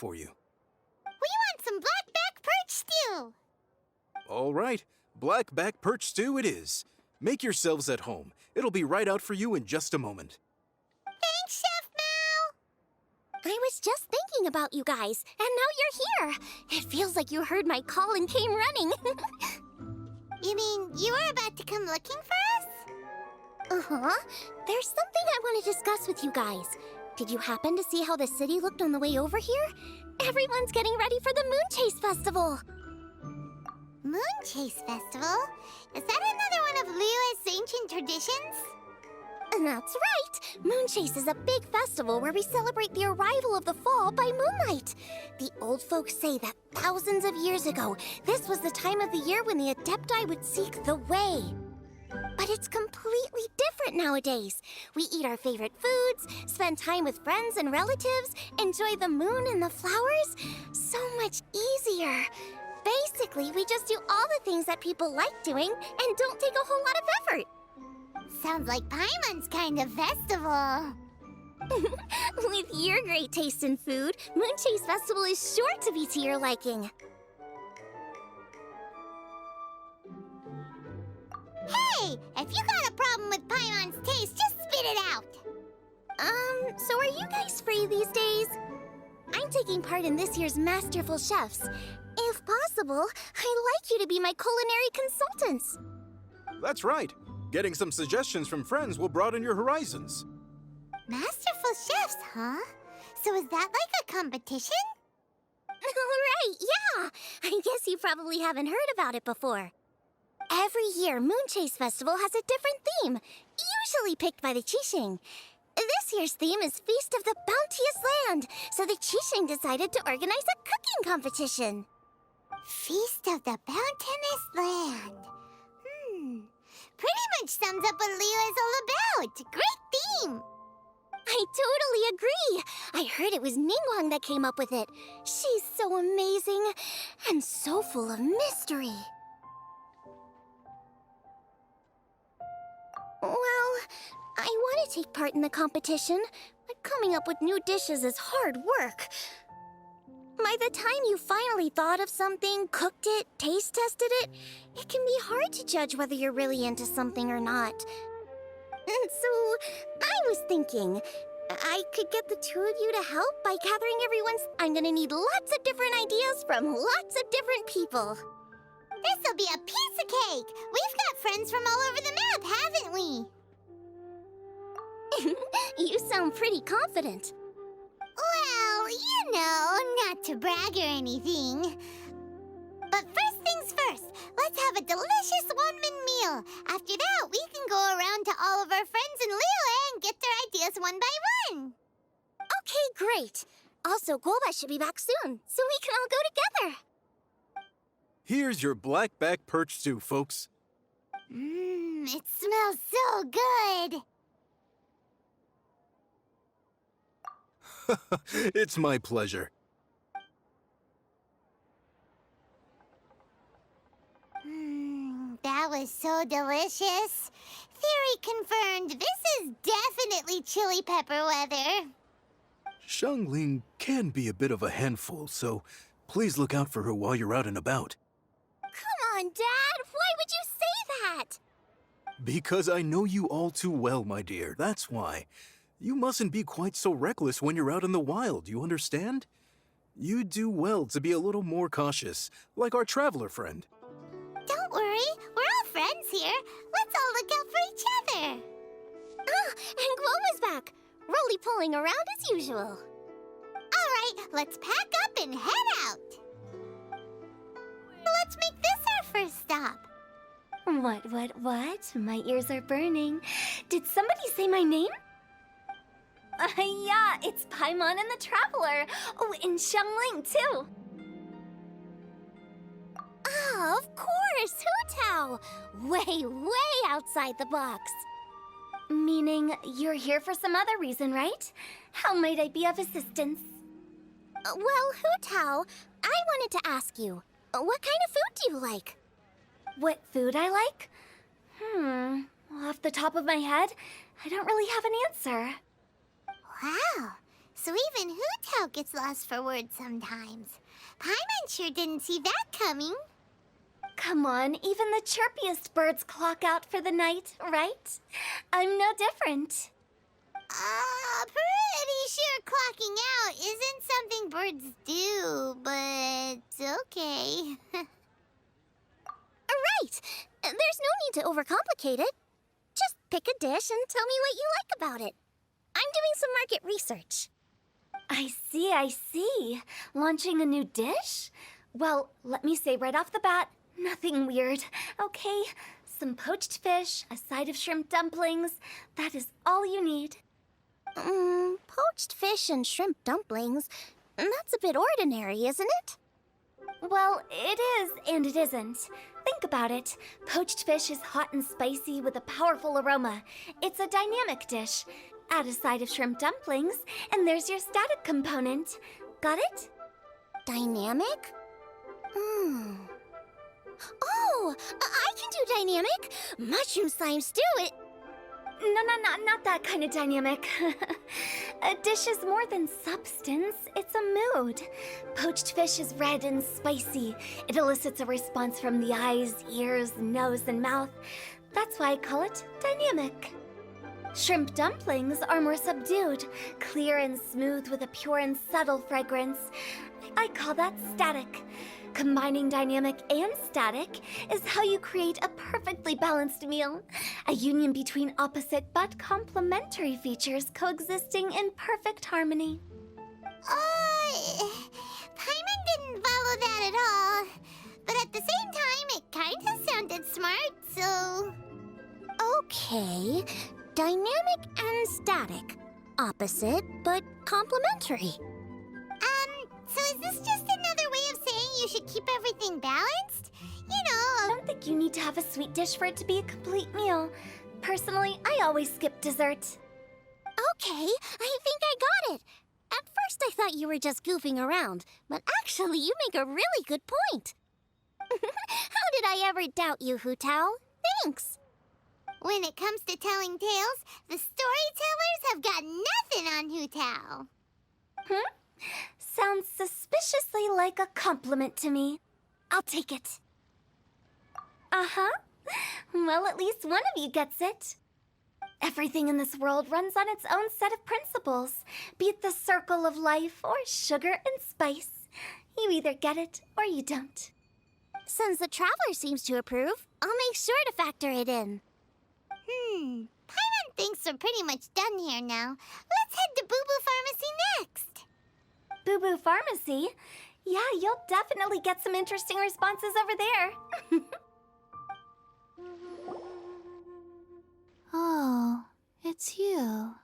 for you. We want some blackback perch stew! All right, blackback perch stew it is. Make yourselves at home. It'll be right out for you in just a moment. Thanks, Chef Mao! I was just thinking about you guys, and now you're here. It feels like you heard my call and came running. You mean you were about to come looking for us? Uh-huh. There's something I want to discuss with you guys. Did you happen to see how the city looked on the way over here? Everyone's getting ready for the Moon Chase Festival. Moon Chase Festival? Is that another one of Liyue's ancient traditions? That's right! Moon Chase is a big festival where we celebrate the arrival of the fall by moonlight. The old folks say that thousands of years ago, this was the time of the year when the Adepti would seek the way. But it's completely different nowadays. We eat our favorite foods, spend time with friends and relatives, enjoy the moon and the flowers. So much easier. Basically, we just do all the things that people like doing and don't take a whole lot of effort. Sounds like Paimon's kind of festival. With your great taste in food, Moon Chase Festival is sure to be to your liking. Hey! If you got a problem with Paimon's taste, just spit it out! So are you guys free these days? I'm taking part in this year's Masterful Chefs. If possible, I'd like you to be my culinary consultants. That's right. Getting some suggestions from friends will broaden your horizons. Masterful chefs, huh? So is that like a competition? Right, yeah! I guess you probably haven't heard about it before. Every year, Moon Chase Festival has a different theme, usually picked by the Qixing. This year's theme is Feast of the Bounteous Land, so the Qixing decided to organize a cooking competition. Feast of the Bounteous Land. Pretty much sums up what Liyue is all about. Great theme! I totally agree. I heard it was Ningguang that came up with it. She's so amazing and so full of mystery. Well, I want to take part in the competition, but coming up with new dishes is hard work. By the time you finally thought of something, cooked it, taste tested it, it can be hard to judge whether you're really into something or not. So, I was thinking, I could get the two of you to help by gathering everyone's... I'm gonna need lots of different ideas from lots of different people. This'll be a piece of cake! We've got friends from all over the map, haven't we? You sound pretty confident. Well, you know, not to brag or anything. But first things first, let's have a delicious Wanmin meal. After that, we can go around to all of our friends in Liyue and get their ideas one by one. Okay, great. Also, Golba should be back soon, so we can all go together. Here's your blackback perch stew, folks. It smells so good. It's my pleasure. That was so delicious. Theory confirmed. This is definitely chili pepper weather. Xiangling can be a bit of a handful, so please look out for her while you're out and about. Come on, Dad. Why would you say that? Because I know you all too well, my dear. That's why. You mustn't be quite so reckless when you're out in the wild, you understand? You do well to be a little more cautious, like our traveler friend. Don't worry, we're all friends here. Let's all look out for each other. Ah, and Gloma's back. Roly-poling around as usual. All right, let's pack up and head out. Let's make this our first stop. What? My ears are burning. Did somebody say my name? Yeah, it's Paimon and the Traveler. Oh, and Xiangling, too. Ah, of course, Hu Tao. Way outside the box. Meaning you're here for some other reason, right? How might I be of assistance? Well, Hu Tao, I wanted to ask you, what kind of food do you like? What food I like? Off the top of my head, I don't really have an answer. Wow, So even Hu gets lost for words sometimes. Paimon sure didn't see that coming. Come on, even the chirpiest birds clock out for the night, right? I'm no different. Pretty sure clocking out isn't something birds do, but okay. Right! There's no need to overcomplicate it. Just pick a dish and tell me what you like about it. I'm doing some market research. I see. Launching a new dish? Well, let me say right off the bat, nothing weird, okay? Some poached fish, a side of shrimp dumplings. That is all you need. Poached fish and shrimp dumplings. That's a bit ordinary, isn't it? Well, it is and it isn't. Think about it. Poached fish is hot and spicy with a powerful aroma. It's a dynamic dish. Add a side of shrimp dumplings, and there's your static component. Got it? Dynamic? Oh, I can do dynamic. Mushroom slime stew, No, not that kind of dynamic. A dish is more than substance, it's a mood. Poached fish is red and spicy. It elicits a response from the eyes, ears, nose, and mouth. That's why I call it dynamic. Shrimp dumplings are more subdued, clear and smooth with a pure and subtle fragrance. I call that static. Combining dynamic and static is how you create a perfectly balanced meal. A union between opposite but complementary features coexisting in perfect harmony. Paimon didn't follow that at all. But at the same time, it kinda sounded smart, so... Okay. Dynamic and static. Opposite, but complementary. So is this just another way of saying you should keep everything balanced? I don't think you need to have a sweet dish for it to be a complete meal. Personally, I always skip dessert. Okay, I think I got it. At first I thought you were just goofing around, but actually you make a really good point. How did I ever doubt you, Hu Tao? Thanks. When it comes to telling tales, the storytellers have got nothing on Hu Tao. Sounds suspiciously like a compliment to me. I'll take it. Uh-huh. Well, at least one of you gets it. Everything in this world runs on its own set of principles, be it the circle of life or sugar and spice. You either get it or you don't. Since the Traveler seems to approve, I'll make sure to factor it in. Paimon thinks we're pretty much done here now. Let's head to Boo Boo Pharmacy next. Boo Boo Pharmacy? Yeah, you'll definitely get some interesting responses over there. Oh, it's you.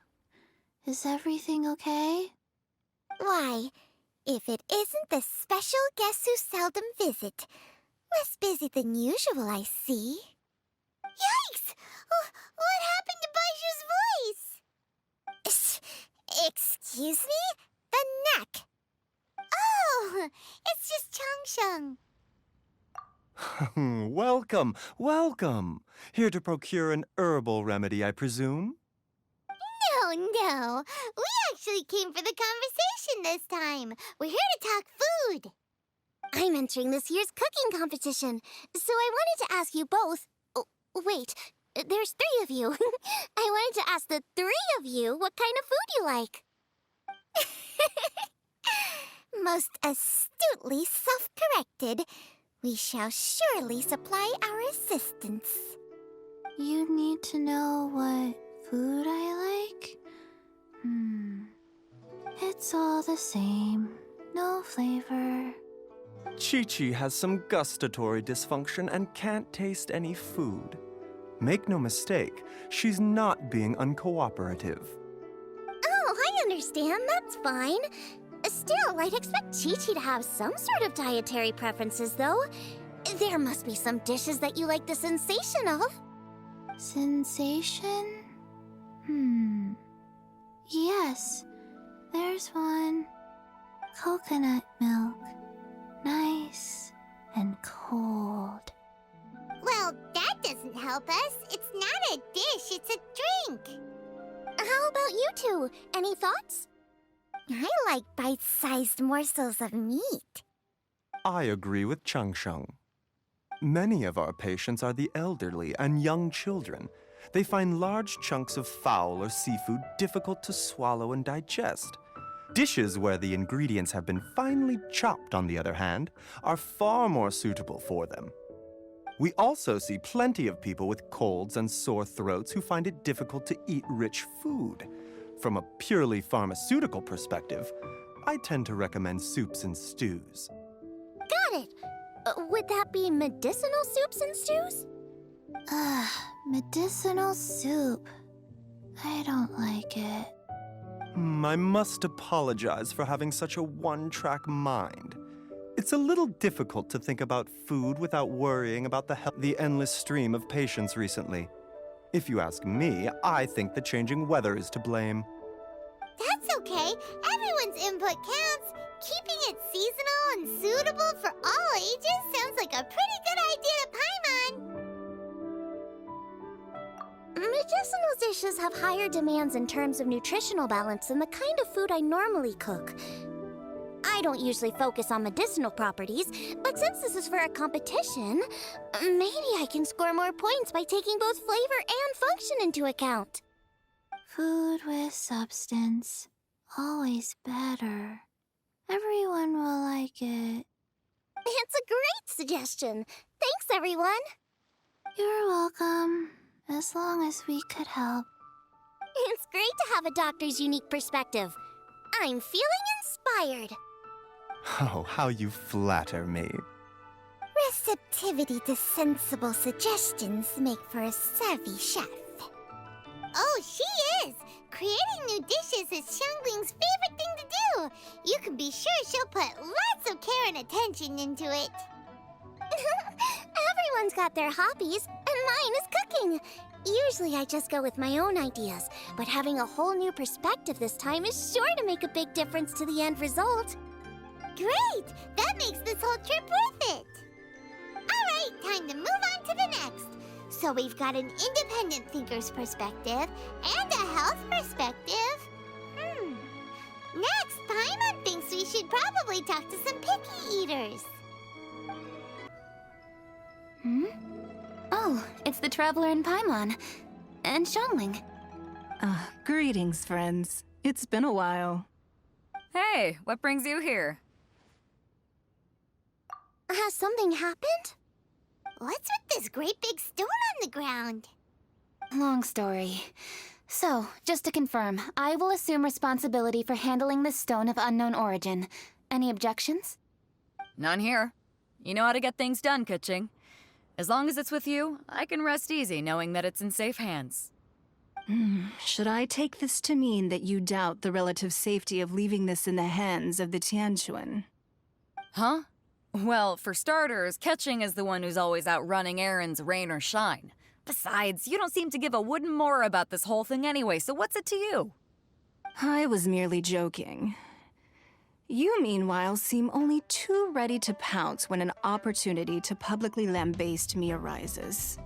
Is everything okay? Why, if it isn't the special guest who seldom visit. Less busy than usual, I see. Yikes! What happened to Baishu's voice? Excuse me? The neck. Oh, it's just Changsheng. Welcome, welcome. Here to procure an herbal remedy, I presume? No. We actually came for the conversation this time. We're here to talk food. I'm entering this year's cooking competition, so I wanted to ask you both... Oh, wait, there's 3 of you. I wanted to ask the 3 of you what kind of food you like. Most astutely self-corrected. We shall surely supply our assistance. You need to know what food I like? It's all the same. No flavor. Chi-Chi has some gustatory dysfunction and can't taste any food. Make no mistake, she's not being uncooperative. Oh, I understand. That's fine. Still, I'd expect Chi-Chi to have some sort of dietary preferences, though. There must be some dishes that you like the sensation of. Sensation? Yes, there's one. Coconut milk. Nice and cold. Well, that doesn't help us. It's not a dish, it's a drink. How about you two? Any thoughts? I like bite-sized morsels of meat. I agree with Xiangling. Many of our patients are the elderly and young children. They find large chunks of fowl or seafood difficult to swallow and digest. Dishes where the ingredients have been finely chopped, on the other hand, are far more suitable for them. We also see plenty of people with colds and sore throats who find it difficult to eat rich food. From a purely pharmaceutical perspective, I tend to recommend soups and stews. Got it! Would that be medicinal soups and stews? Medicinal soup. I don't like it. I must apologize for having such a one-track mind. It's a little difficult to think about food without worrying about the endless stream of patients recently. If you ask me, I think the changing weather is to blame. That's okay. Everyone's input counts. Keeping it seasonal and suitable for all ages sounds like a pretty good idea to Paimon. Medicinal dishes have higher demands in terms of nutritional balance than the kind of food I normally cook. I don't usually focus on medicinal properties, but since this is for a competition, maybe I can score more points by taking both flavor and function into account. Food with substance. Always better. Everyone will like it. It's a great suggestion. Thanks, everyone. You're welcome. As long as we could help. It's great to have a doctor's unique perspective. I'm feeling inspired. Oh, how you flatter me. Receptivity to sensible suggestions make for a savvy chef. Oh, she is! Creating new dishes is Xiangling's favorite thing to do. You can be sure she'll put lots of care and attention into it. Everyone's got their hobbies, and mine is cooking. Usually I just go with my own ideas, but having a whole new perspective this time is sure to make a big difference to the end result. Great! That makes this whole trip worth it. Alright, time to move on to the next. So we've got an independent thinker's perspective and a health perspective. Next, Paimon thinks we should probably talk to some picky eaters. Oh, it's the traveler in Paimon. And Xiangling. Greetings, friends. It's been a while. Hey, what brings you here? Has something happened? What's with this great big stone on the ground? Long story. So, just to confirm, I will assume responsibility for handling this stone of unknown origin. Any objections? None here. You know how to get things done, Kuching. As long as it's with you, I can rest easy knowing that it's in safe hands. Should I take this to mean that you doubt the relative safety of leaving this in the hands of the Tianquan? Huh? Well, for starters, Kuching is the one who's always out running errands, rain or shine. Besides, you don't seem to give a wooden more about this whole thing anyway, so what's it to you? I was merely joking. You, meanwhile, seem only too ready to pounce when an opportunity to publicly lambaste me arises.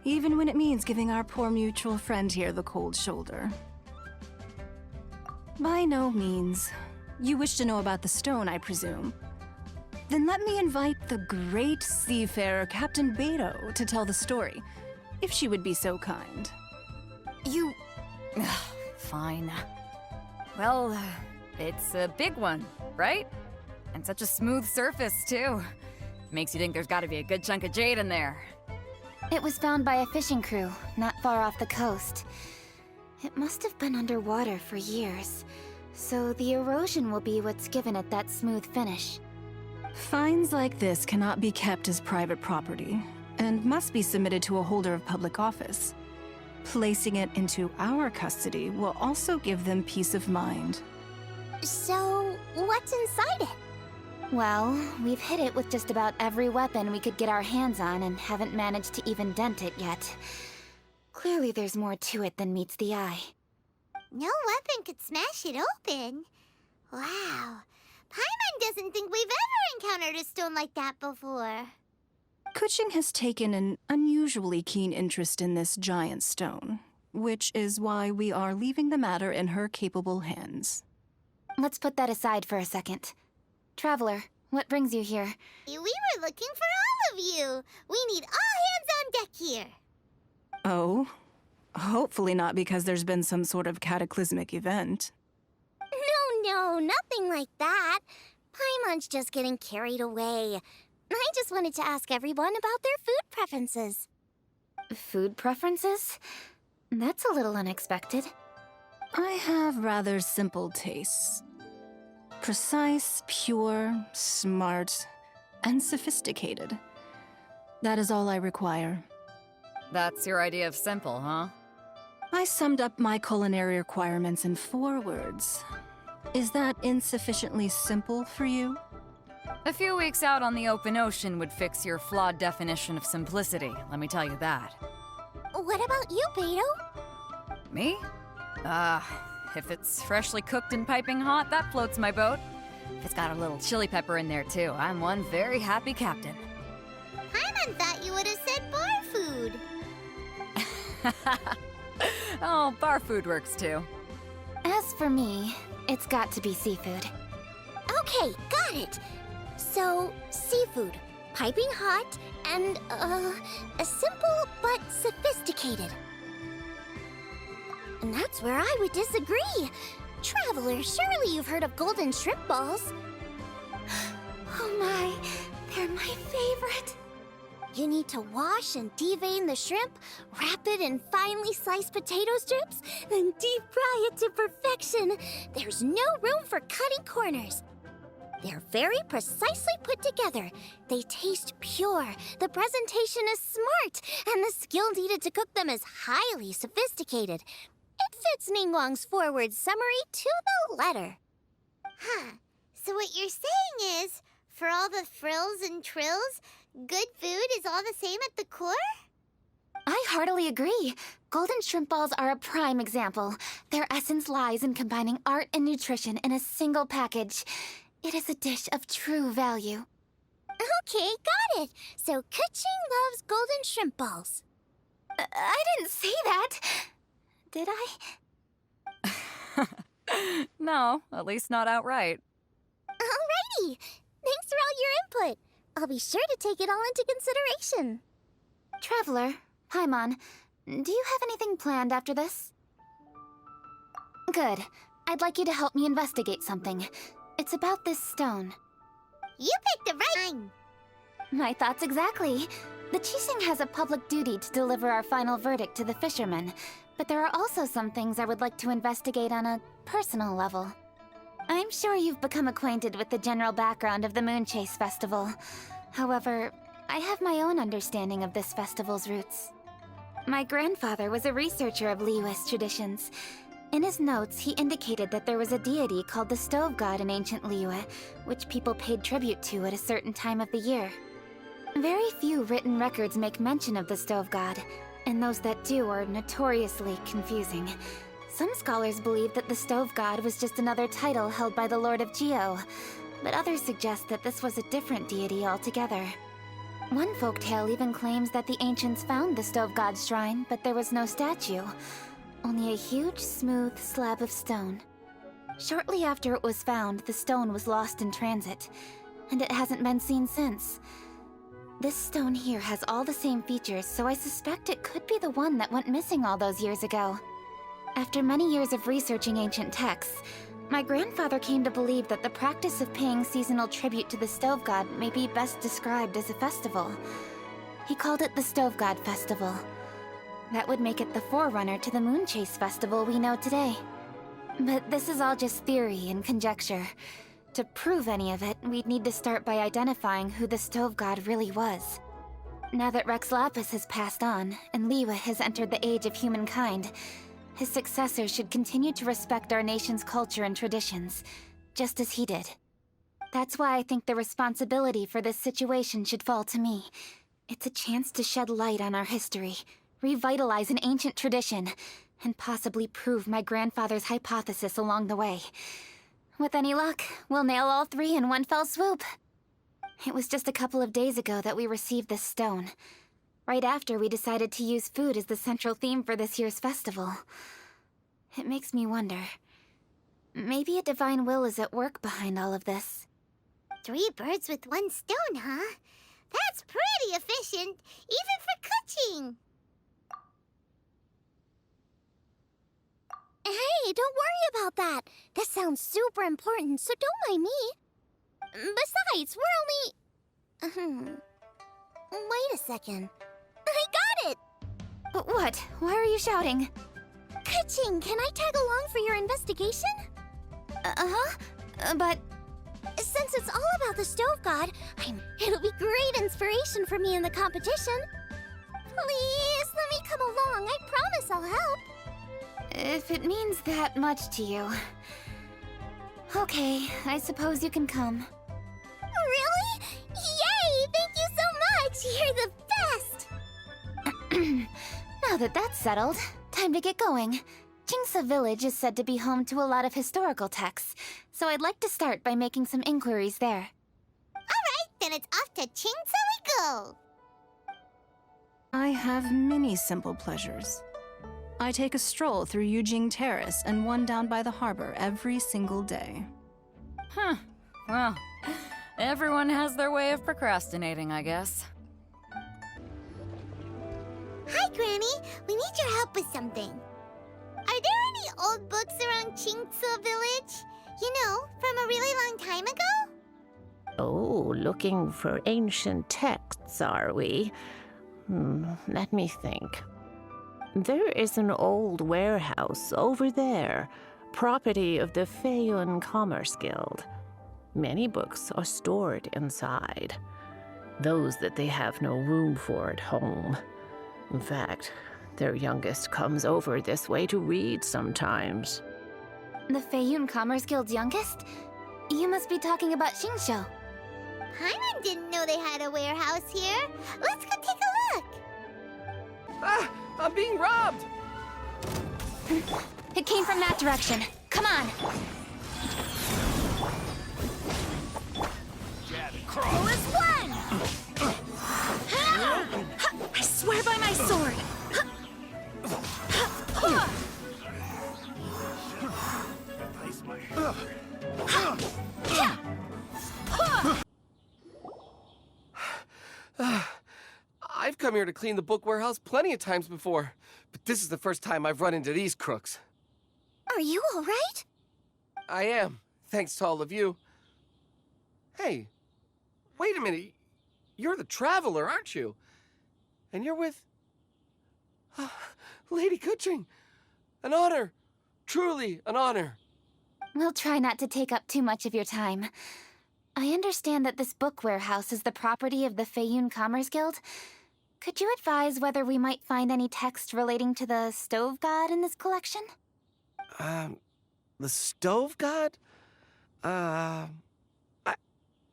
Even when it means giving our poor mutual friend here the cold shoulder. By no means. You wish to know about the stone, I presume. Then let me invite the great seafarer Captain Beto to tell the story, if she would be so kind. You... Fine. Well, it's a big one, right? And such a smooth surface, too. Makes you think there's gotta be a good chunk of jade in there. It was found by a fishing crew, not far off the coast. It must have been underwater for years, so the erosion will be what's given it that smooth finish. Finds like this cannot be kept as private property, and must be submitted to a holder of public office. Placing it into our custody will also give them peace of mind. So, what's inside it? Well, we've hit it with just about every weapon we could get our hands on and haven't managed to even dent it yet. Clearly there's more to it than meets the eye. No weapon could smash it open. Wow. Paimon doesn't think we've ever encountered a stone like that before. Kuching has taken an unusually keen interest in this giant stone, which is why we are leaving the matter in her capable hands. Let's put that aside for a second. Traveler, what brings you here? We were looking for all of you. We need all hands on deck here. Oh? Hopefully not because there's been some sort of cataclysmic event. No, nothing like that. Paimon's just getting carried away. I just wanted to ask everyone about their food preferences. Food preferences? That's a little unexpected. I have rather simple tastes. Precise, pure, smart, and sophisticated. That is all I require. That's your idea of simple, huh? I summed up my culinary requirements in 4 words. Is that insufficiently simple for you? A few weeks out on the open ocean would fix your flawed definition of simplicity, let me tell you that. What about you, Beto? Me? If it's freshly cooked and piping hot, that floats my boat. If it's got a little chili pepper in there too, I'm one very happy captain. Paimon thought you would have said bar food. Oh, bar food works too. As for me, it's got to be seafood. Okay, got it. So, seafood, piping hot, and, simple but sophisticated. And that's where I would disagree. Traveler, surely you've heard of golden shrimp balls. Oh my, they're my favorite. You need to wash and devein the shrimp, wrap it in finely sliced potato strips, then deep fry it to perfection. There's no room for cutting corners. They're very precisely put together. They taste pure, the presentation is smart, and the skill needed to cook them is highly sophisticated. It fits Ningguang's forward summary to the letter. Huh. So what you're saying is, for all the frills and trills, good food is all the same at the core? I heartily agree. Golden shrimp balls are a prime example. Their essence lies in combining art and nutrition in a single package. It is a dish of true value. Okay, got it. So Kuching loves golden shrimp balls. I didn't say that. Did I? No, at least not outright. Alrighty. Thanks for all your input. I'll be sure to take it all into consideration. Traveler, Paimon, do you have anything planned after this? Good. I'd like you to help me investigate something. It's about this stone. You picked the right time. My thoughts exactly. The Qixing has a public duty to deliver our final verdict to the fishermen, but there are also some things I would like to investigate on a personal level. I'm sure you've become acquainted with the general background of the Moonchase Festival. However, I have my own understanding of this festival's roots. My grandfather was a researcher of Liyue's traditions. In his notes, he indicated that there was a deity called the Stove God in ancient Liyue, which people paid tribute to at a certain time of the year. Very few written records make mention of the Stove God, and those that do are notoriously confusing. Some scholars believe that the Stove God was just another title held by the Lord of Geo, but others suggest that this was a different deity altogether. One folktale even claims that the ancients found the Stove God's shrine, but there was no statue, only a huge, smooth slab of stone. Shortly after it was found, the stone was lost in transit, and it hasn't been seen since. This stone here has all the same features, so I suspect it could be the one that went missing all those years ago. After many years of researching ancient texts, my grandfather came to believe that the practice of paying seasonal tribute to the Stove God may be best described as a festival. He called it the Stove God Festival. That would make it the forerunner to the Moonchase Festival we know today. But this is all just theory and conjecture. To prove any of it, we'd need to start by identifying who the Stove God really was. Now that Rex Lapis has passed on, and Liyue has entered the age of humankind, his successors should continue to respect our nation's culture and traditions, just as he did. That's why I think the responsibility for this situation should fall to me. It's a chance to shed light on our history, revitalize an ancient tradition, and possibly prove my grandfather's hypothesis along the way. With any luck, we'll nail all 3 in one fell swoop. It was just a couple of days ago that we received this stone. Right after we decided to use food as the central theme for this year's festival. It makes me wonder. Maybe a divine will is at work behind all of this. 3 birds with 1 stone, huh? That's pretty efficient, even for cooking. Hey, don't worry about that. This sounds super important, so don't mind me. Besides, we're only... Wait a second. I got it! What? Why are you shouting? Ka-ching, can I tag along for your investigation? But... Since it's all about the stove god, it'll be great inspiration for me in the competition. Please, let me come along. I promise I'll help. if it means that much to you... Okay, I suppose you can come. Really? Yay! Thank you so much! You're the best! Now that that's settled, time to get going. Jingsa Village is said to be home to a lot of historical texts, so I'd like to start by making some inquiries there. Alright, then it's off to Chingsa we go! I have many simple pleasures. I take a stroll through Yujing Terrace and one down by the harbor every single day. Huh. Well, everyone has their way of procrastinating, I guess. Hi, Granny. We need your help with something. Are there any old books around Chingsa Village? You know, from a really long time ago? Oh, looking for ancient texts, are we? Let me think. There is an old warehouse over there, property of the Feiyun Commerce Guild. Many books are stored inside, those that they have no room for at home. In fact, their youngest comes over this way to read sometimes. The Feiyun Commerce Guild's youngest? You must be talking about Xingqiu. Paimon didn't know they had a warehouse here. Let's go take a look. Ah! I'm being robbed! It came from that direction. Come on! Coolest one! I swear by my sword! I've come here to clean the book warehouse plenty of times before, but this is the first time I've run into these crooks. Are you all right? I am, thanks to all of you. Hey, wait a minute. You're the traveler, aren't you? And you're with... Lady Kuching. An honor. Truly an honor. We'll try not to take up too much of your time. I understand that this book warehouse is the property of the Feiyun Commerce Guild. Could you advise whether we might find any text relating to the stove god in this collection? The stove god? I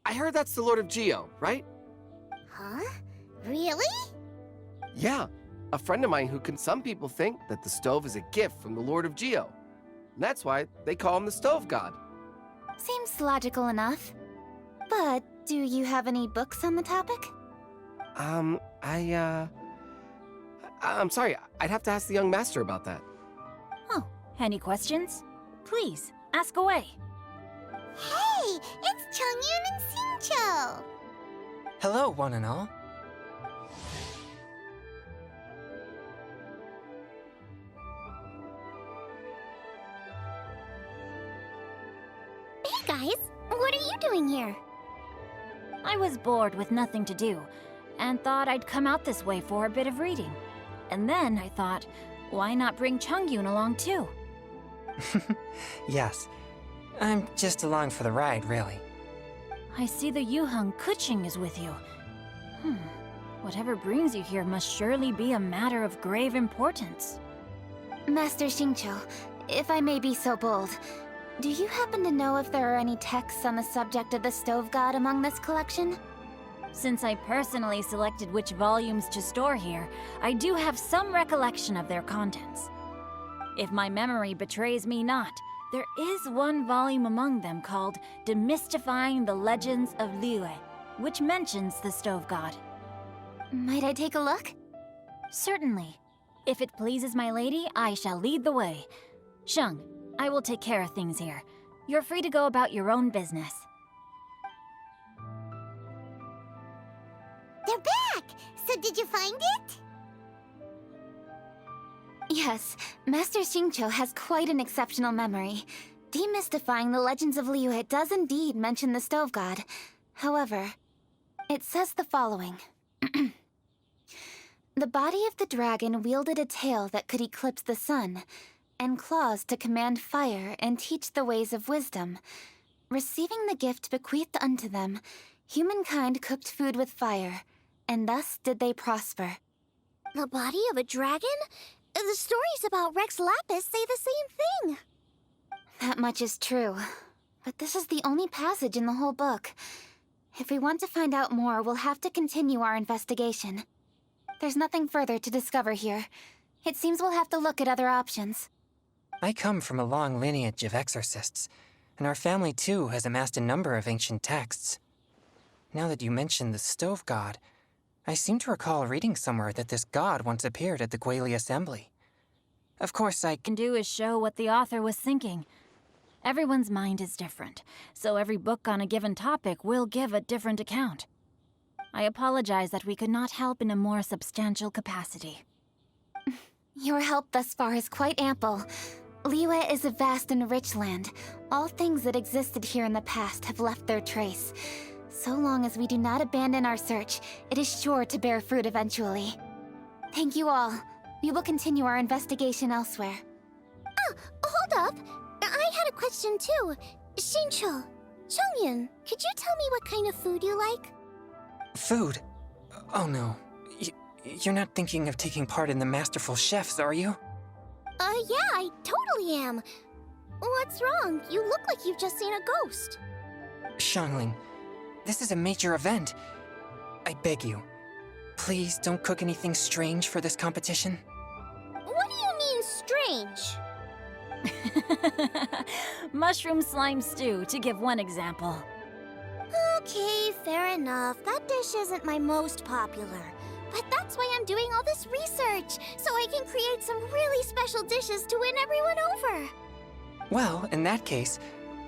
heard that's the Lord of Geo, right? Huh? Really? Yeah, a friend of mine some people think that the stove is a gift from the Lord of Geo. And that's why they call him the stove god. Seems logical enough. But do you have any books on the topic? I'm sorry, I'd have to ask the young master about that. Oh, any questions? Please, ask away. Hey, it's Chongyun and Xingqiu. Hello, one and all. Hey guys, what are you doing here? I was bored with nothing to do, and thought I'd come out this way for a bit of reading. And then I thought, why not bring Chongyun along too? Yes, I'm just along for the ride, really. I see the Yuheng Kuching is with you. Whatever brings you here must surely be a matter of grave importance. Master Xingqiu, if I may be so bold, do you happen to know if there are any texts on the subject of the stove god among this collection? Since I personally selected which volumes to store here, I do have some recollection of their contents. If my memory betrays me not, there is one volume among them called Demystifying the Legends of Liyue, which mentions the stove god. Might I take a look? Certainly. If it pleases my lady, I shall lead the way. Sheng, I will take care of things here. You're free to go about your own business. They're back! So did you find it? Yes, Master Xingqiu has quite an exceptional memory. Demystifying the legends of Liyue does indeed mention the Stove God. However, it says the following. The body of the dragon wielded a tail that could eclipse the sun, and claws to command fire and teach the ways of wisdom. Receiving the gift bequeathed unto them, humankind cooked food with fire, and thus did they prosper. The body of a dragon? The stories about Rex Lapis say the same thing. That much is true, but this is the only passage in the whole book. If we want to find out more, we'll have to continue our investigation. There's nothing further to discover here. It seems we'll have to look at other options. I come from a long lineage of exorcists, and our family too has amassed a number of ancient texts. Now that you mention the Stove God, I seem to recall reading somewhere that this god once appeared at the Guili Assembly. Of course, I Can do is show what the author was thinking. Everyone's mind is different, so every book on a given topic will give a different account. I apologize that we could not help in a more substantial capacity. Your help thus far is quite ample. Liyue is a vast and rich land. All things that existed here in the past have left their trace. So long as we do not abandon our search, it is sure to bear fruit eventually. Thank you all. We will continue our investigation elsewhere. Hold up. I had a question too. Xingqiu, Chongyun, could you tell me what kind of food you like? Food? Oh no. You're not thinking of taking part in the Masterful Chefs, are you? Yeah, I totally am. What's wrong? You look like you've just seen a ghost. Xiangling, this is a major event. I beg you, please don't cook anything strange for this competition. What do you mean, strange? Mushroom slime stew, to give one example. Okay, fair enough. That dish isn't my most popular. But that's why I'm doing all this research, so I can create some really special dishes to win everyone over. Well, in that case,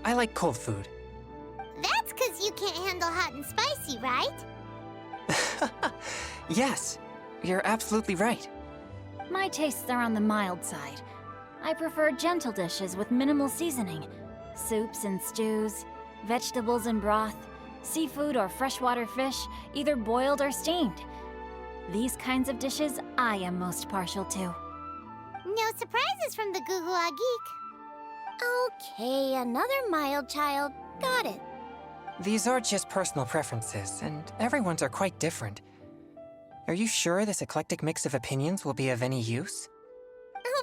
I like cold food. That's 'cause you can't handle hot and spicy, right? Yes, you're absolutely right. My tastes are on the mild side. I prefer gentle dishes with minimal seasoning. Soups and stews, vegetables and broth, seafood or freshwater fish, either boiled or steamed. These kinds of dishes I am most partial to. No surprises from the Guhua Geek. Okay, another mild child. Got it. These are just personal preferences, and everyone's are quite different. Are you sure this eclectic mix of opinions will be of any use?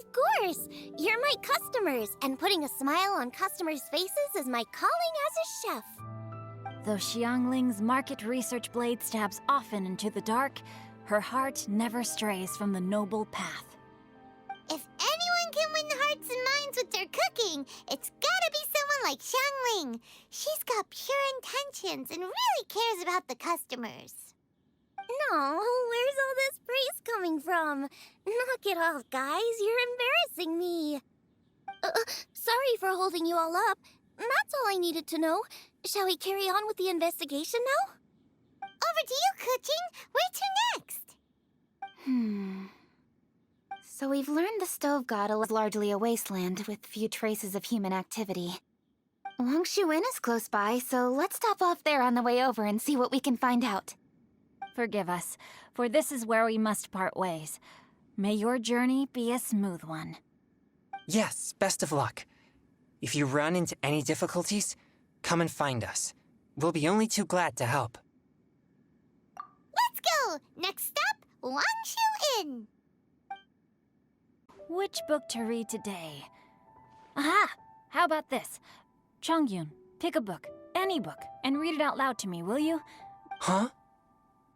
Of course! You're my customers, and putting a smile on customers' faces is my calling as a chef. Though Xiangling's market research blade stabs often into the dark, her heart never strays from the noble path. If anyone can win hearts and minds with their cooking, it's gotta be someone like Xiangling. She's got pure intentions and really cares about the customers. No, where's all this praise coming from? Knock it off, guys. You're embarrassing me. Sorry for holding you all up. That's all I needed to know. Shall we carry on with the investigation now? Over to you, Kuching. Where to next? So we've learned the Stove God is largely a wasteland with few traces of human activity. Longshu Inn is close by, so let's stop off there on the way over and see what we can find out. Forgive us, for this is where we must part ways. May your journey be a smooth one. Yes, best of luck. If you run into any difficulties, come and find us. We'll be only too glad to help. Let's go! Next stop, Longshu Inn. Which book to read today? Aha! How about this? Chongyun, pick a book, any book, and read it out loud to me, will you? Huh?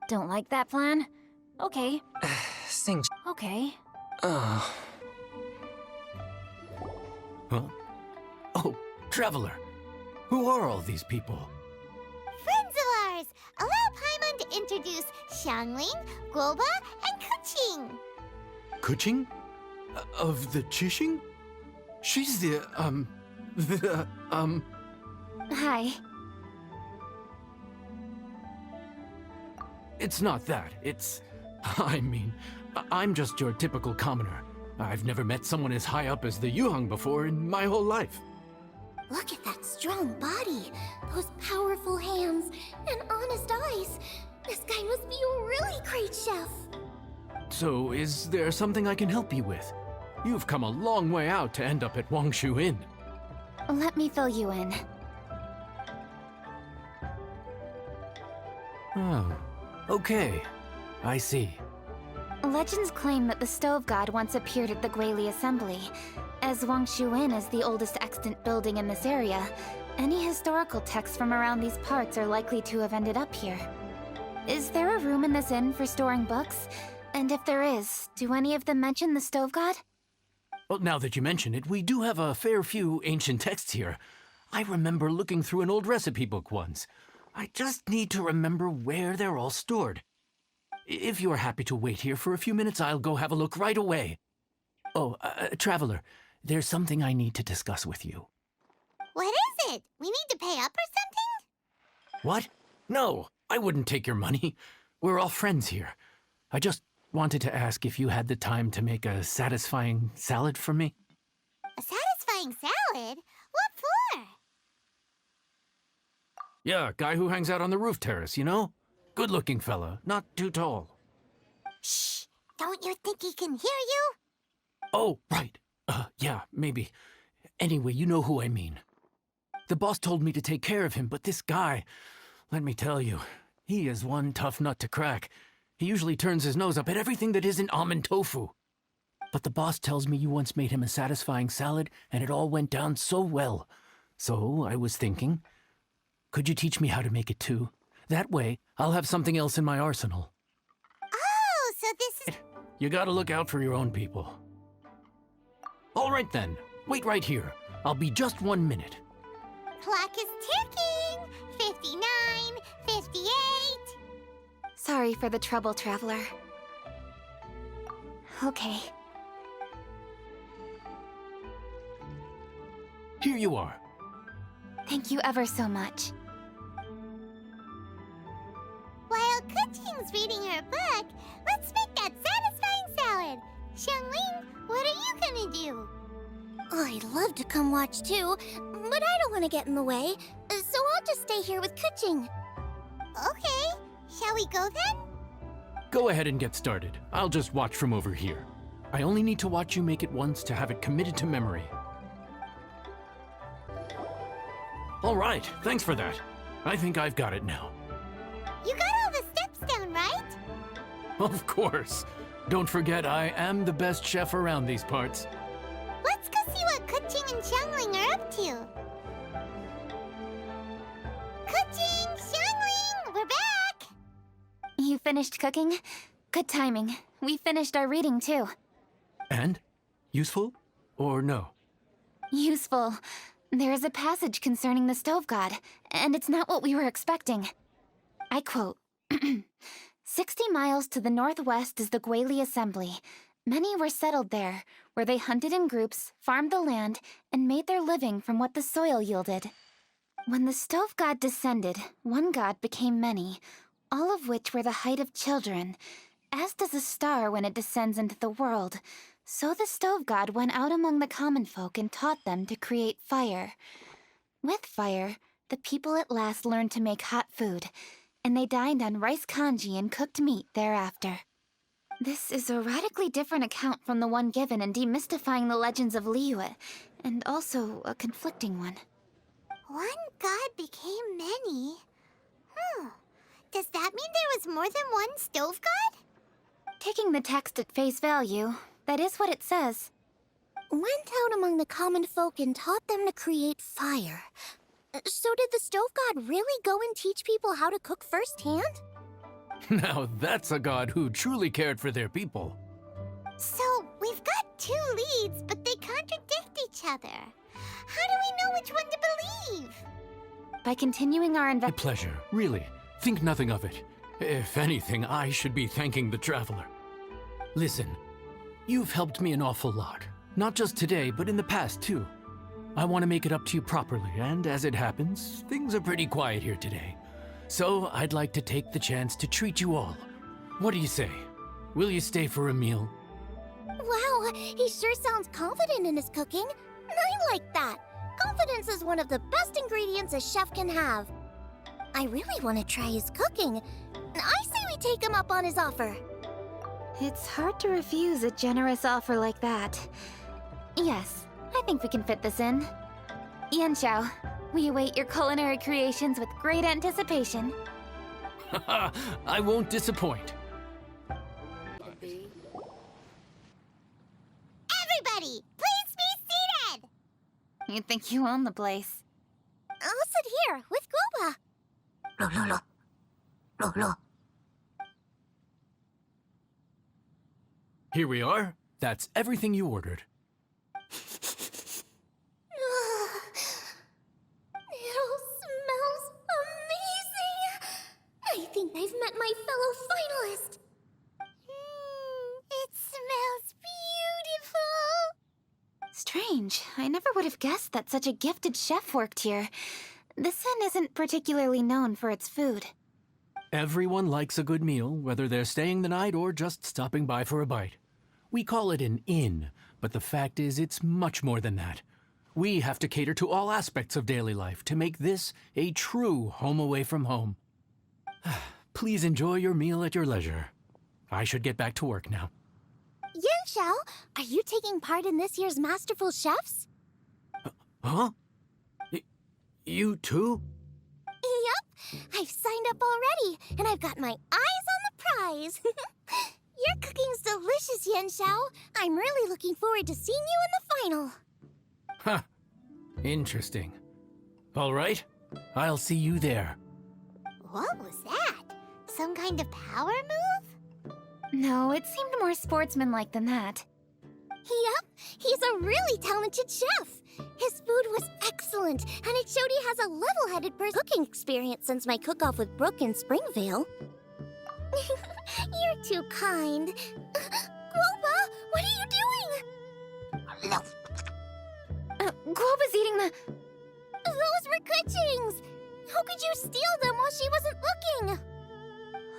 Don't like that plan? Okay. Sing. Okay. Oh. Huh? Oh, Traveler. Who are all these people? Friends of ours! Allow Paimon to introduce Xiangling, Guoba, and Kuching. Kuching? Of the Chishing? She's the, Hi. It's not that. I'm just your typical commoner. I've never met someone as high up as the Yuhang before in my whole life. Look at that strong body, those powerful hands, and honest eyes. This guy must be a really great chef. So, is there something I can help you with? You've come a long way out to end up at Wangshu Inn. Let me fill you in. Oh, okay. I see. Legends claim that the Stove God once appeared at the Guili Assembly. As Wangshu Inn is the oldest extant building in this area, any historical texts from around these parts are likely to have ended up here. Is there a room in this inn for storing books? And if there is, do any of them mention the Stove God? Well, now that you mention it, we do have a fair few ancient texts here. I remember looking through an old recipe book once. I just need to remember where they're all stored. If you're happy to wait here for a few minutes, I'll go have a look right away. Oh, Traveler, there's something I need to discuss with you. What is it? We need to pay up or something? What? No, I wouldn't take your money. We're all friends here. I just wanted to ask if you had the time to make a satisfying salad for me. A satisfying salad? What for? Yeah, guy who hangs out on the roof terrace, you know? Good-looking fella, not too tall. Shh! Don't you think he can hear you? Oh, right. Yeah, maybe. Anyway, you know who I mean. The boss told me to take care of him, but this guy, let me tell you, he is one tough nut to crack. He usually turns his nose up at everything that isn't almond tofu. But the boss tells me you once made him a satisfying salad, and it all went down so well. So I was thinking, could you teach me how to make it too? That way, I'll have something else in my arsenal. Oh, so this is... You gotta look out for your own people. All right then, wait right here. I'll be just 1 minute. Clock is ticking! 59, 58... Sorry for the trouble, Traveler. Okay. Here you are. Thank you ever so much. While Kuching's reading her book, let's make that satisfying salad. Xiangling, what are you gonna do? I'd love to come watch too, but I don't want to get in the way, so I'll just stay here with Kuching. Okay, shall we go then? Go ahead and get started. I'll just watch from over here. I only need to watch you make it once to have it committed to memory. All right, thanks for that. I think I've got it now. You got all the steps down, right? Of course. Don't forget, I am the best chef around these parts. Let's go see what Kuching and Xiangling are up to. Kuching! Xiangling! We're back! You finished cooking? Good timing. We finished our reading too. And? Useful? Or no? Useful. There is a passage concerning the Stove God, and it's not what we were expecting. I quote, 60 miles to the northwest is the Guili Assembly. Many were settled there, where they hunted in groups, farmed the land, and made their living from what the soil yielded. When the Stove God descended, one god became many, all of which were the height of children. As does a star when it descends into the world, so the Stove God went out among the common folk and taught them to create fire. With fire, the people at last learned to make hot food, and they dined on rice congee and cooked meat thereafter. This is a radically different account from the one given in Demystifying the Legends of Liyue, and also a conflicting one. One god became many? Does that mean there was more than one Stove God? Taking the text at face value, that is what it says. Went out among the common folk and taught them to create fire. So did the Stove God really go and teach people how to cook firsthand? Now that's a god who truly cared for their people. So, we've got two leads, but they contradict each other. How do we know which one to believe? By continuing our A pleasure, really. Think nothing of it. If anything, I should be thanking the Traveler. Listen, you've helped me an awful lot. Not just today, but in the past, too. I want to make it up to you properly, and as it happens, things are pretty quiet here today. So I'd like to take the chance to treat you all. What do you say? Will you stay for a meal? Wow, he sure sounds confident in his cooking. I like that. Confidence is one of the best ingredients a chef can have. I really want to try his cooking. I say we take him up on his offer. It's hard to refuse a generous offer like that. Yes, I think we can fit this in. Yanxiao, we await your culinary creations with great anticipation. I won't disappoint. Everybody, please be seated! You think you own the place. I'll sit here with Guoba. Here we are. That's everything you ordered. It all smells amazing! I think I've met my fellow finalist. It smells beautiful! Strange. I never would have guessed that such a gifted chef worked here. This inn isn't particularly known for its food. Everyone likes a good meal, whether they're staying the night or just stopping by for a bite. We call it an inn, but the fact is it's much more than that. We have to cater to all aspects of daily life to make this a true home away from home. Please enjoy your meal at your leisure. I should get back to work now. Yanxiao, are you taking part in this year's Masterful Chefs? Huh? You too? Yep, I've signed up already, and I've got my eyes on the prize. Your cooking's delicious, Yanxiao. I'm really looking forward to seeing you in the final. Huh. Interesting. All right, I'll see you there. What was that? Some kind of power move? No, it seemed more sportsmanlike than that. Yep, he's a really talented chef. His food was excellent, and it showed he has a level-headed cooking experience since my cook-off with Brooke in Springvale. You're too kind. Guoba, what are you doing? Guoba's eating the... Those were Kuching's! How could you steal them while she wasn't looking?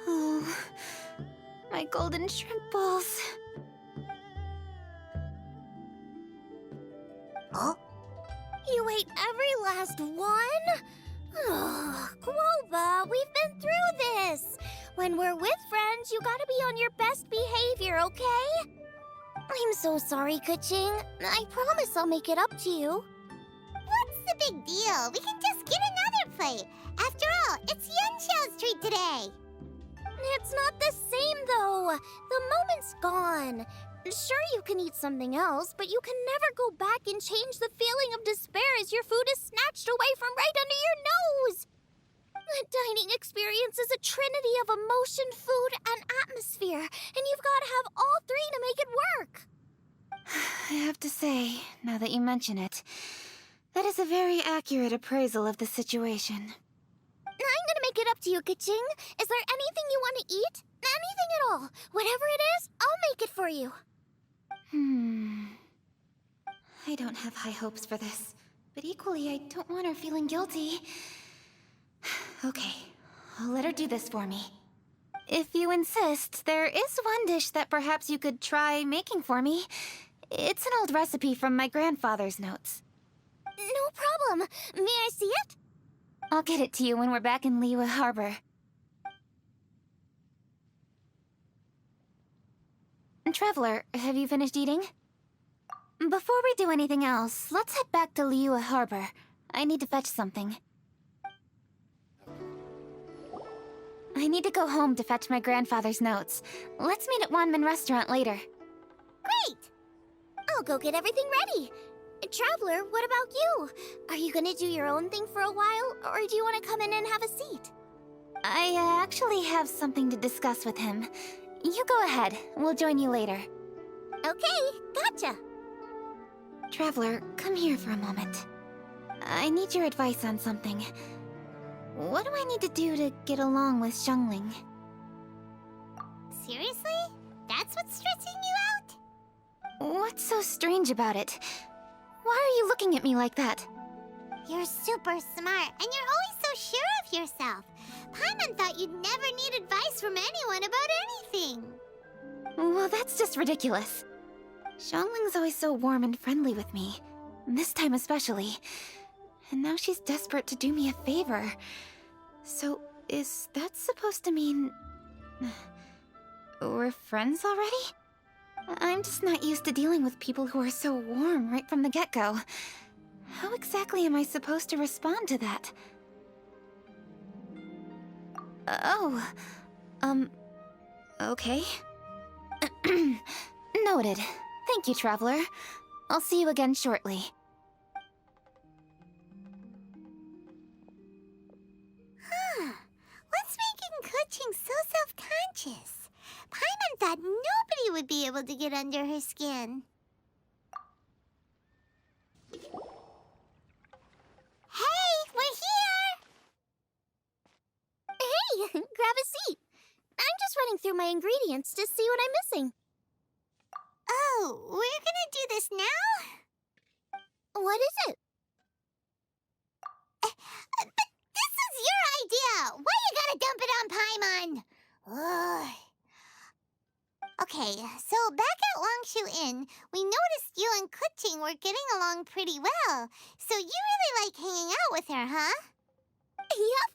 Oh, my golden shrimp balls. Huh? You ate every last one? Oh, Guoba, we've been through this. When we're with friends, you gotta be on your best behavior, okay? I'm so sorry, Kuching. I promise I'll make it up to you. What's the big deal? We can just get another plate. After all, it's Yanxiao's treat today. It's not the same, though. The moment's gone. Sure, you can eat something else, but you can never go back and change the feeling of despair as your food is snatched away from right under your nose. The dining experience is a trinity of emotion, food, and atmosphere, and you've got to have all three to make it work. I have to say, now that you mention it, that is a very accurate appraisal of the situation. I'm gonna make it up to you, Kuching. Is there anything you want to eat? Anything at all. Whatever it is, I'll make it for you. I don't have high hopes for this, but equally I don't want her feeling guilty. Okay, I'll let her do this for me. If you insist, there is one dish that perhaps you could try making for me. It's an old recipe from my grandfather's notes. No problem. May I see it? I'll get it to you when we're back in Liyue Harbor. Traveler, have you finished eating? Before we do anything else, let's head back to Liyue Harbor. I need to fetch something. I need to go home to fetch my grandfather's notes. Let's meet at Wanmin restaurant later. Great! I'll go get everything ready. Traveler, what about you? Are you gonna do your own thing for a while, or do you want to come in and have a seat? I actually have something to discuss with him. You go ahead. We'll join you later. Okay, gotcha. Traveler, come here for a moment. I need your advice on something. What do I need to do to get along with Xiangling? Seriously? That's what's stressing you out? What's so strange about it? Why are you looking at me like that? You're super smart, and you're always so sure of yourself. Paimon thought you'd never need advice from anyone about anything. Well, that's just ridiculous. Xiangling's always so warm and friendly with me. This time especially. And now she's desperate to do me a favor. So, is that supposed to mean... we're friends already? I'm just not used to dealing with people who are so warm right from the get-go. How exactly am I supposed to respond to that? Okay. Noted. Thank you, Traveler. I'll see you again shortly. What's making Kuching so self-conscious? Paimon thought nobody would be able to get under her skin. Hey, we're here! Hey, grab a seat. I'm just running through my ingredients to see what I'm missing. Oh, we're gonna do this now? What is it? But this is your idea! Why you gotta dump it on Paimon? Ugh. Okay, so back at Longshu Inn, we noticed you and Kuching were getting along pretty well. So you really like hanging out with her, huh? Yep.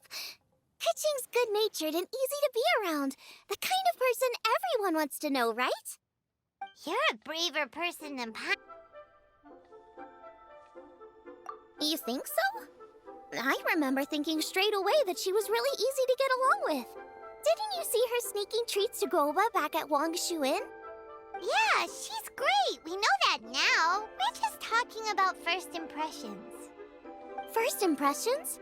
Kuching's good-natured and easy to be around. The kind of person everyone wants to know, right? You're a braver person than Paimon. You think so? I remember thinking straight away that she was really easy to get along with. Didn't you see her sneaking treats to Goba back at Wangshu Inn? Yeah, she's great. We know that now. We're just talking about first impressions. First impressions?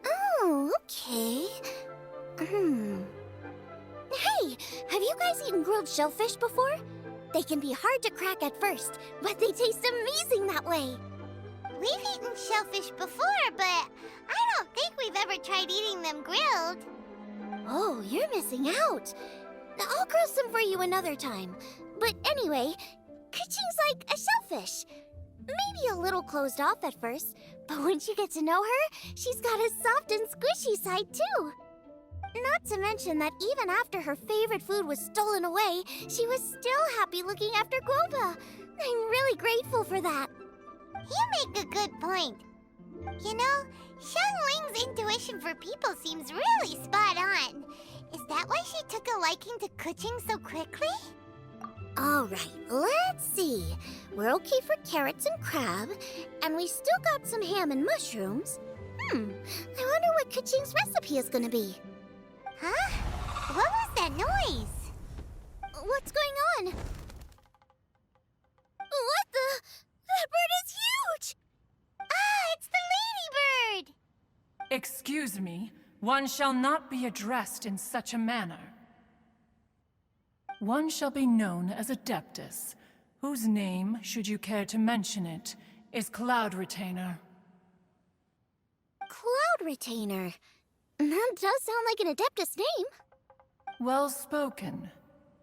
Oh, okay. Hey, have you guys eaten grilled shellfish before? They can be hard to crack at first, but they taste amazing that way. We've eaten shellfish before, but I don't think we've ever tried eating them grilled. Oh, you're missing out. I'll grill some for you another time. But anyway, Kuching's like a shellfish. Maybe a little closed off at first, but once you get to know her, she's got a soft and squishy side too. Not to mention that even after her favorite food was stolen away, she was still happy looking after Guoba. I'm really grateful for that. You make a good point. You know, Xiangling's intuition for people seems really spot on. Is that why she took a liking to Kuching so quickly? All right, let's see. We're okay for carrots and crab, and we still got some ham and mushrooms. I wonder what Kuching's recipe is gonna be. Huh? What was that noise? What's going on? What the? That bird is huge! Ah, it's the ladybird! Excuse me, one shall not be addressed in such a manner. One shall be known as Adeptus, whose name, should you care to mention it, is Cloud Retainer. Cloud Retainer. That does sound like an Adeptus name. Well spoken.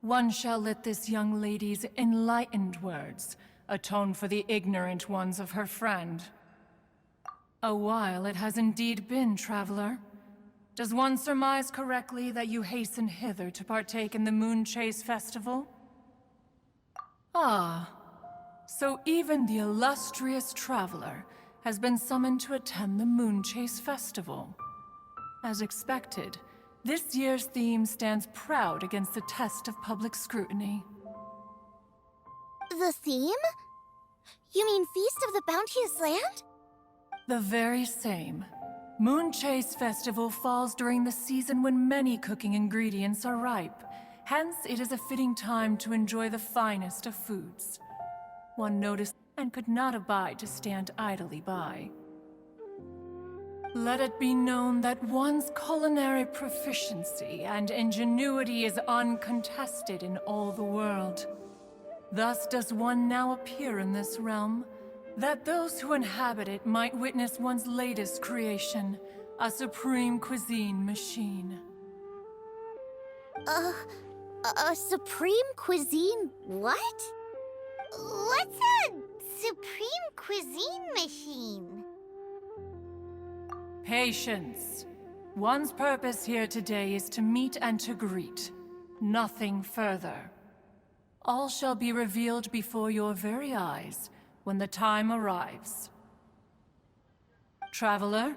One shall let this young lady's enlightened words atone for the ignorant ones of her friend. A while it has indeed been, traveler. Does one surmise correctly that you hasten hither to partake in the Moon Chase Festival? Ah, so even the illustrious traveler has been summoned to attend the Moon Chase Festival. As expected, this year's theme stands proud against the test of public scrutiny. The theme? You mean Feast of the Bounteous Land? The very same. Moon Chase Festival falls during the season when many cooking ingredients are ripe. Hence, it is a fitting time to enjoy the finest of foods. One noticed and could not abide to stand idly by. Let it be known that one's culinary proficiency and ingenuity is uncontested in all the world. Thus does one now appear in this realm, that those who inhabit it might witness one's latest creation, a supreme cuisine machine. A supreme cuisine what? What's a supreme cuisine machine. Patience. One's purpose here today is to meet and to greet. Nothing further. All shall be revealed before your very eyes when the time arrives. Traveler,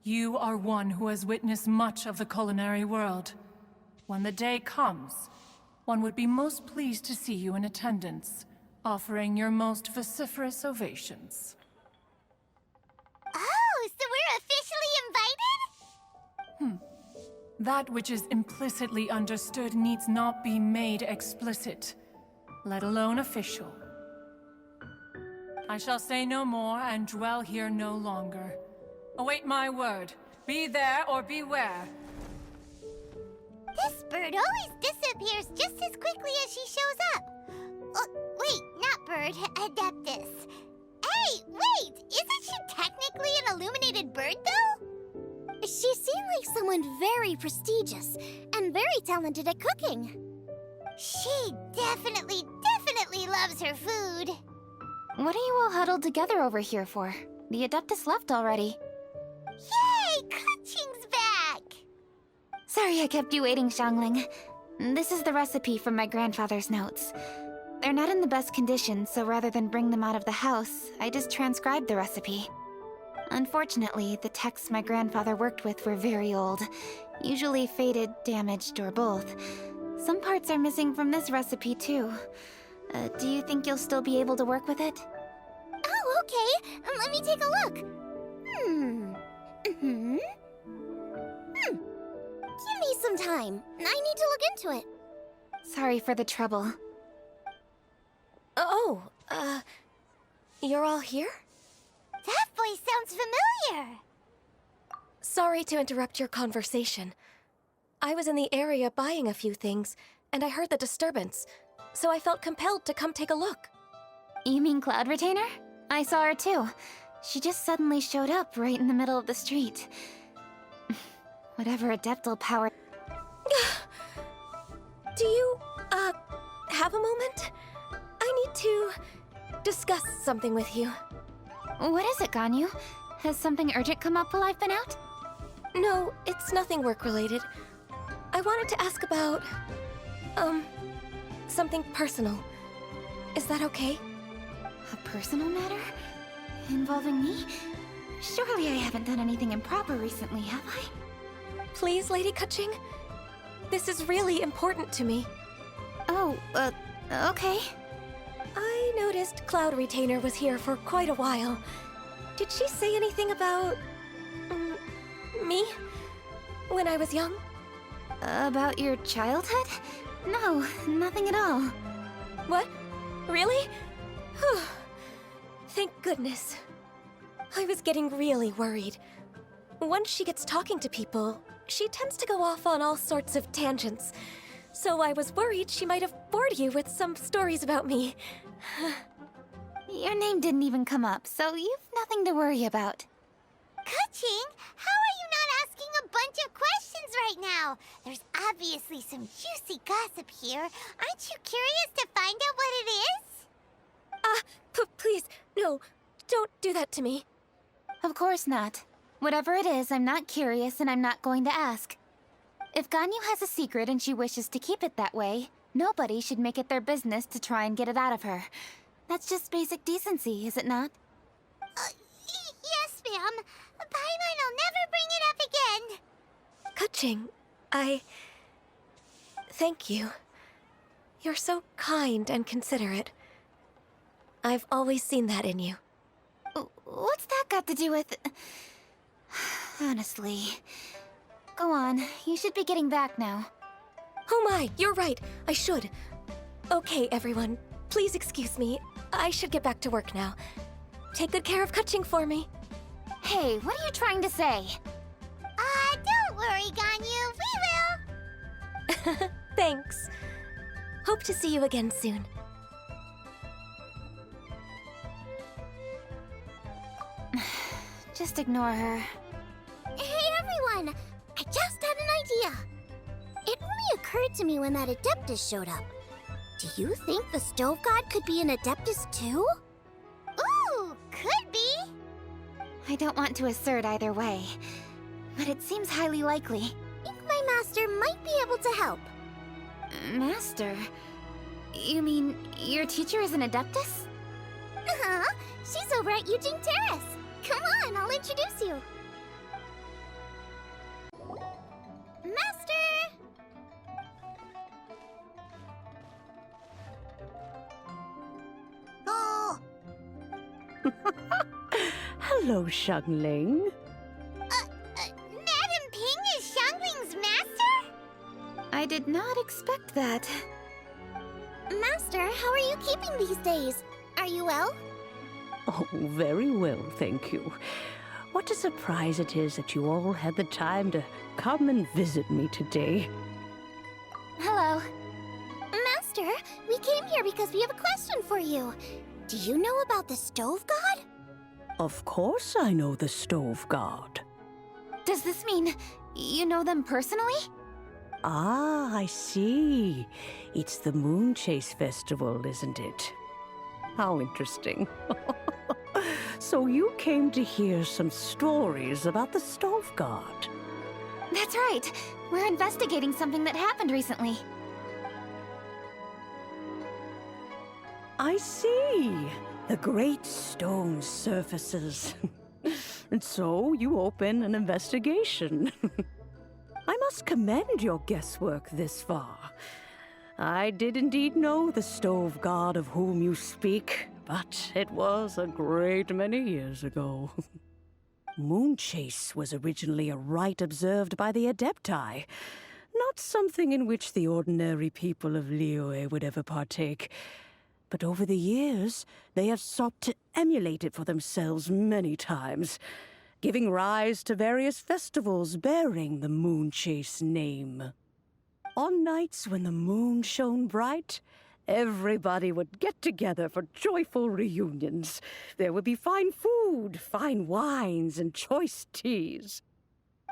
you are one who has witnessed much of the culinary world. When the day comes, one would be most pleased to see you in attendance, offering your most vociferous ovations. Oh, so we're officially invited? That which is implicitly understood needs not be made explicit, let alone official. I shall say no more and dwell here no longer. Await my word. Be there or beware. This bird always disappears just as quickly as she shows up. Oh, wait, not bird, Adeptus. Hey, wait! Isn't she technically an illuminated bird, though? She seemed like someone very prestigious and very talented at cooking. She definitely loves her food. What are you all huddled together over here for? The Adeptus left already. Yay! Kaching's back! Sorry I kept you waiting, Xiangling. This is the recipe from my grandfather's notes. They're not in the best condition, so rather than bring them out of the house, I just transcribed the recipe. Unfortunately, the texts my grandfather worked with were very old, usually faded, damaged, or both. Some parts are missing from this recipe, too. Do you think you'll still be able to work with it? Oh, okay. Let me take a look. Give me some time. I need to look into it. Sorry for the trouble. You're all here? That voice sounds familiar. Sorry to interrupt your conversation. I was in the area buying a few things, and I heard the disturbance, so I felt compelled to come take a look. You mean Cloud Retainer? I saw her too. She just suddenly showed up right in the middle of the street. Whatever adeptal power... Do you, have a moment? I need to discuss something with you. What is it, Ganyu? Has something urgent come up while I've been out? No, it's nothing work-related. I wanted to ask about, something personal. Is that okay? A personal matter? Involving me? Surely I haven't done anything improper recently, have I? Please, Lady Kaching. This is really important to me. Oh, okay. I noticed Cloud Retainer was here for quite a while. Did she say anything about... me? When I was young? About your childhood? No, nothing at all. What? Really? Whew. Thank goodness. I was getting really worried. Once she gets talking to people, she tends to go off on all sorts of tangents. So I was worried she might have bored you with some stories about me. Your name didn't even come up, so you've nothing to worry about. Kaching, how are you not asking a bunch of questions right now? There's obviously some juicy gossip here. Aren't you curious to find out what it is? Please, no, don't do that to me. Of course not. Whatever it is, I'm not curious and I'm not going to ask. If Ganyu has a secret and she wishes to keep it that way, nobody should make it their business to try and get it out of her. That's just basic decency, is it not? Yes, ma'am. Paimon will never bring it up again. Kaching, thank you. You're so kind and considerate. I've always seen that in you. What's that got to do with... Honestly... Go on, you should be getting back now. Oh my, you're right, I should. Okay, everyone, please excuse me. I should get back to work now. Take good care of Kaching for me. Hey, what are you trying to say? Don't worry, Ganyu, we will. Thanks. Hope to see you again soon. Just ignore her. Hey, everyone! I just had an idea. It only occurred to me when that Adeptus showed up. Do you think the Stove God could be an Adeptus too? I don't want to assert either way, but it seems highly likely. I think my master might be able to help. Master? You mean your teacher is an Adeptus? Uh-huh. She's over at Eugene Terrace. Come on, I'll introduce you. Master! Oh! Hello, Xiangling. Madam Ping is Xiangling's master? I did not expect that. Master, how are you keeping these days? Are you well? Oh, very well, thank you. What a surprise it is that you all had the time to come and visit me today. Hello. Master, we came here because we have a question for you. Do you know about the Stove God? Of course I know the Stove God. Does this mean you know them personally? Ah, I see. It's the Moon Chase Festival, isn't it? How interesting. So you came to hear some stories about the Stove God. That's right. We're investigating something that happened recently. I see. The great stone surfaces. And so you open an investigation. I must commend your guesswork this far. I did indeed know the Stove God of whom you speak, but it was a great many years ago. Moon Chase was originally a rite observed by the Adepti, not something in which the ordinary people of Liyue would ever partake. But over the years, they have sought to emulate it for themselves many times, giving rise to various festivals bearing the Moon Chase name. On nights when the moon shone bright, everybody would get together for joyful reunions. There would be fine food, fine wines, and choice teas.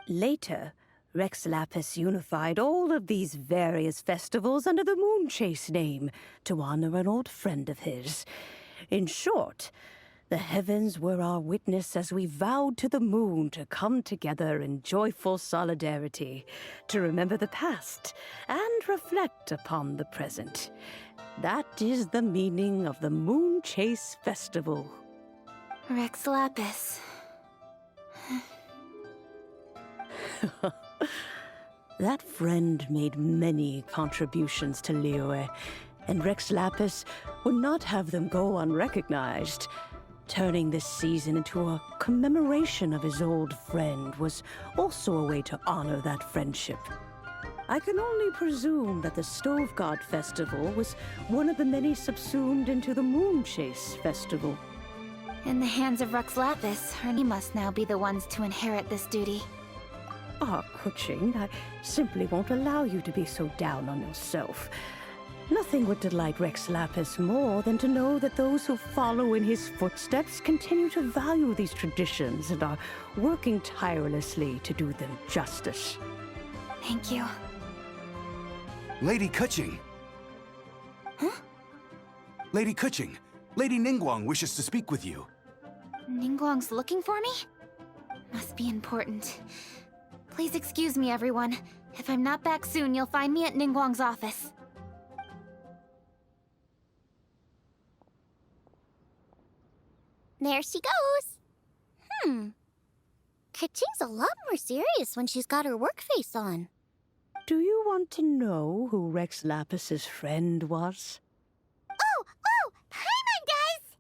Later, Rex Lapis unified all of these various festivals under the Moon Chase name to honor an old friend of his. In short, the heavens were our witness as we vowed to the moon to come together in joyful solidarity, to remember the past and reflect upon the present. That is the meaning of the Moon Chase Festival. Rex Lapis. That friend made many contributions to Liyue, and Rex Lapis would not have them go unrecognized. Turning this season into a commemoration of his old friend was also a way to honor that friendship. I can only presume that the Stove God Festival was one of the many subsumed into the Moon Chase Festival. In the hands of Rex Lapis, he must now be the ones to inherit this duty. Ah, Kuching, I simply won't allow you to be so down on yourself. Nothing would delight Rex Lapis more than to know that those who follow in his footsteps continue to value these traditions and are working tirelessly to do them justice. Thank you. Lady Kuching! Huh? Lady Kuching, Lady Ningguang wishes to speak with you. Ningguang's looking for me? Must be important. Please excuse me, everyone. If I'm not back soon, you'll find me at Ningguang's office. There she goes. Kaching's a lot more serious when she's got her work face on. Do you want to know who Rex Lapis's friend was? Oh, Paimon does!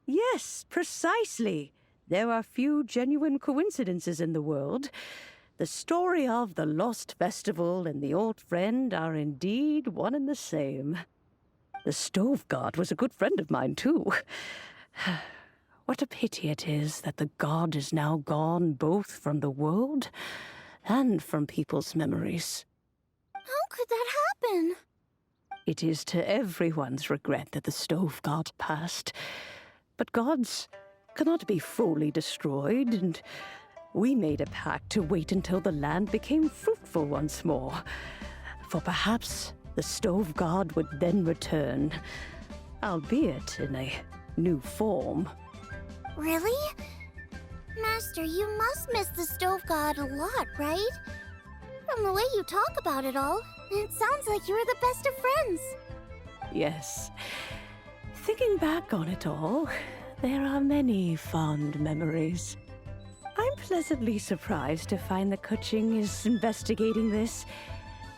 Yes, precisely. There are few genuine coincidences in the world. The story of the Lost Festival and the old friend are indeed one and the same. The Stove God was a good friend of mine, too. What a pity it is that the god is now gone both from the world and from people's memories. How could that happen? It is to everyone's regret that the Stove God passed. But gods cannot be fully destroyed, and we made a pact to wait until the land became fruitful once more. For perhaps the Stove God would then return, albeit in a new form. Really? Master, you must miss the stove god a lot, right? From the way you talk about it all, it sounds like you were the best of friends. Yes. Thinking back on it all, there are many fond memories. I'm pleasantly surprised to find that Kuching is investigating this.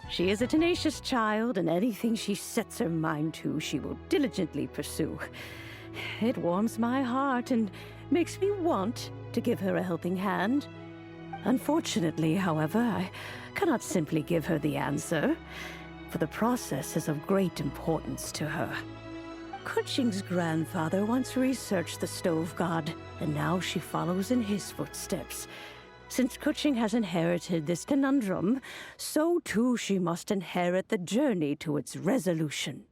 She is a tenacious child, and anything she sets her mind to, she will diligently pursue. It warms my heart and makes me want to give her a helping hand. Unfortunately, however, I cannot simply give her the answer, for the process is of great importance to her. Kuching's grandfather once researched the stove god, and now she follows in his footsteps. Since Kuching has inherited this conundrum, so too she must inherit the journey to its resolution.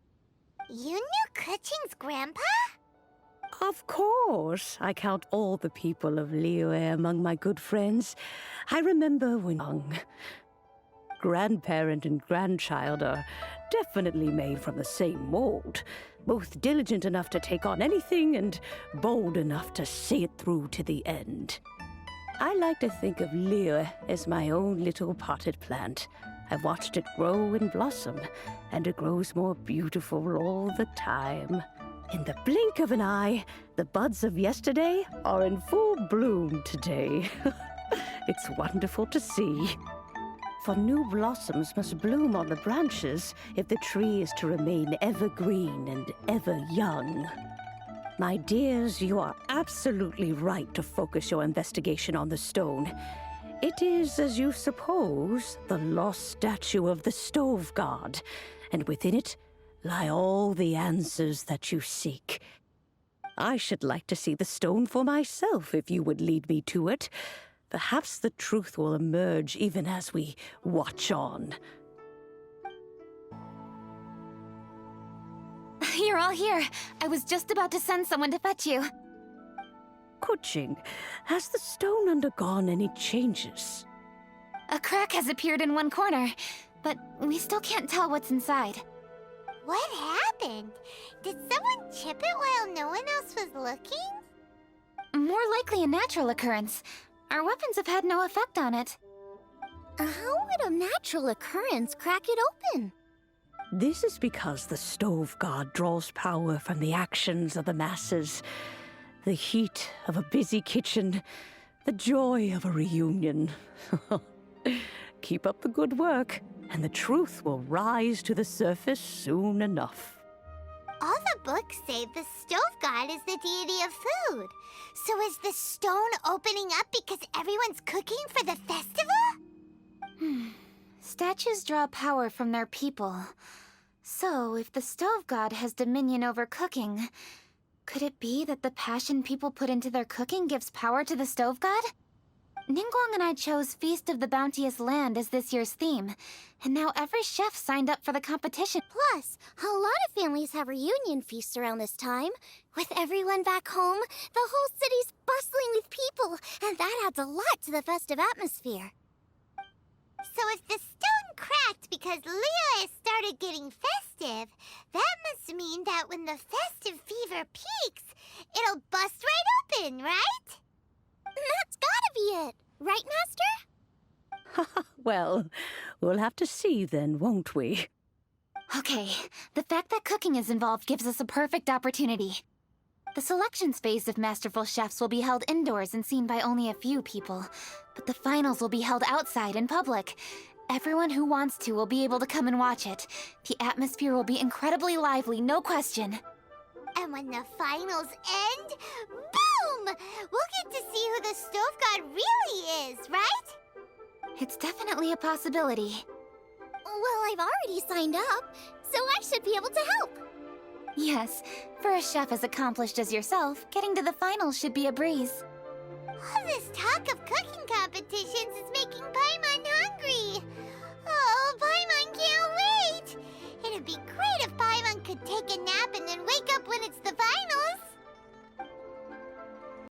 You knew Kuching's grandpa? Of course. I count all the people of Liyue among my good friends. I remember when young. Grandparent and grandchild are definitely made from the same mold. Both diligent enough to take on anything and bold enough to see it through to the end. I like to think of Liyue as my own little potted plant. I've watched it grow and blossom, and it grows more beautiful all the time. In the blink of an eye, the buds of yesterday are in full bloom today. It's wonderful to see. For new blossoms must bloom on the branches if the tree is to remain evergreen and ever young. My dears, you are absolutely right to focus your investigation on the stone. It is, as you suppose, the lost statue of the stove god, and within it lie all the answers that you seek. I should like to see the stone for myself if you would lead me to it. Perhaps the truth will emerge even as we watch on. You're all here. I was just about to send someone to fetch you. Kuching, has the stone undergone any changes? A crack has appeared in one corner, but we still can't tell what's inside. What happened? Did someone chip it while no one else was looking? More likely a natural occurrence. Our weapons have had no effect on it. How would a natural occurrence crack it open? This is because the stove god draws power from the actions of the masses. The heat of a busy kitchen, the joy of a reunion. Keep up the good work, and the truth will rise to the surface soon enough. All the books say the stove god is the deity of food. So is the stone opening up because everyone's cooking for the festival? Statues draw power from their people. So, if the stove god has dominion over cooking, could it be that the passion people put into their cooking gives power to the stove god? Ningguang and I chose Feast of the Bounteous Land as this year's theme, and now every chef signed up for the competition. Plus, a lot of families have reunion feasts around this time. With everyone back home, the whole city's bustling with people, and that adds a lot to the festive atmosphere. So if the stone cracked because Liyue has started getting festive, that must mean that when the festive fever peaks, it'll bust right open, right? That's gotta be it, right, Master? Well, we'll have to see then, won't we? Okay, the fact that cooking is involved gives us a perfect opportunity. The selections phase of masterful chefs will be held indoors and seen by only a few people, but the finals will be held outside in public. Everyone who wants to will be able to come and watch it. The atmosphere will be incredibly lively, no question. And when the finals end, boom! We'll get to see who the stove god really is, right? It's definitely a possibility. Well, I've already signed up, so I should be able to help. Yes, for a chef as accomplished as yourself, getting to the finals should be a breeze. All this talk of cooking competitions is making Paimon hungry.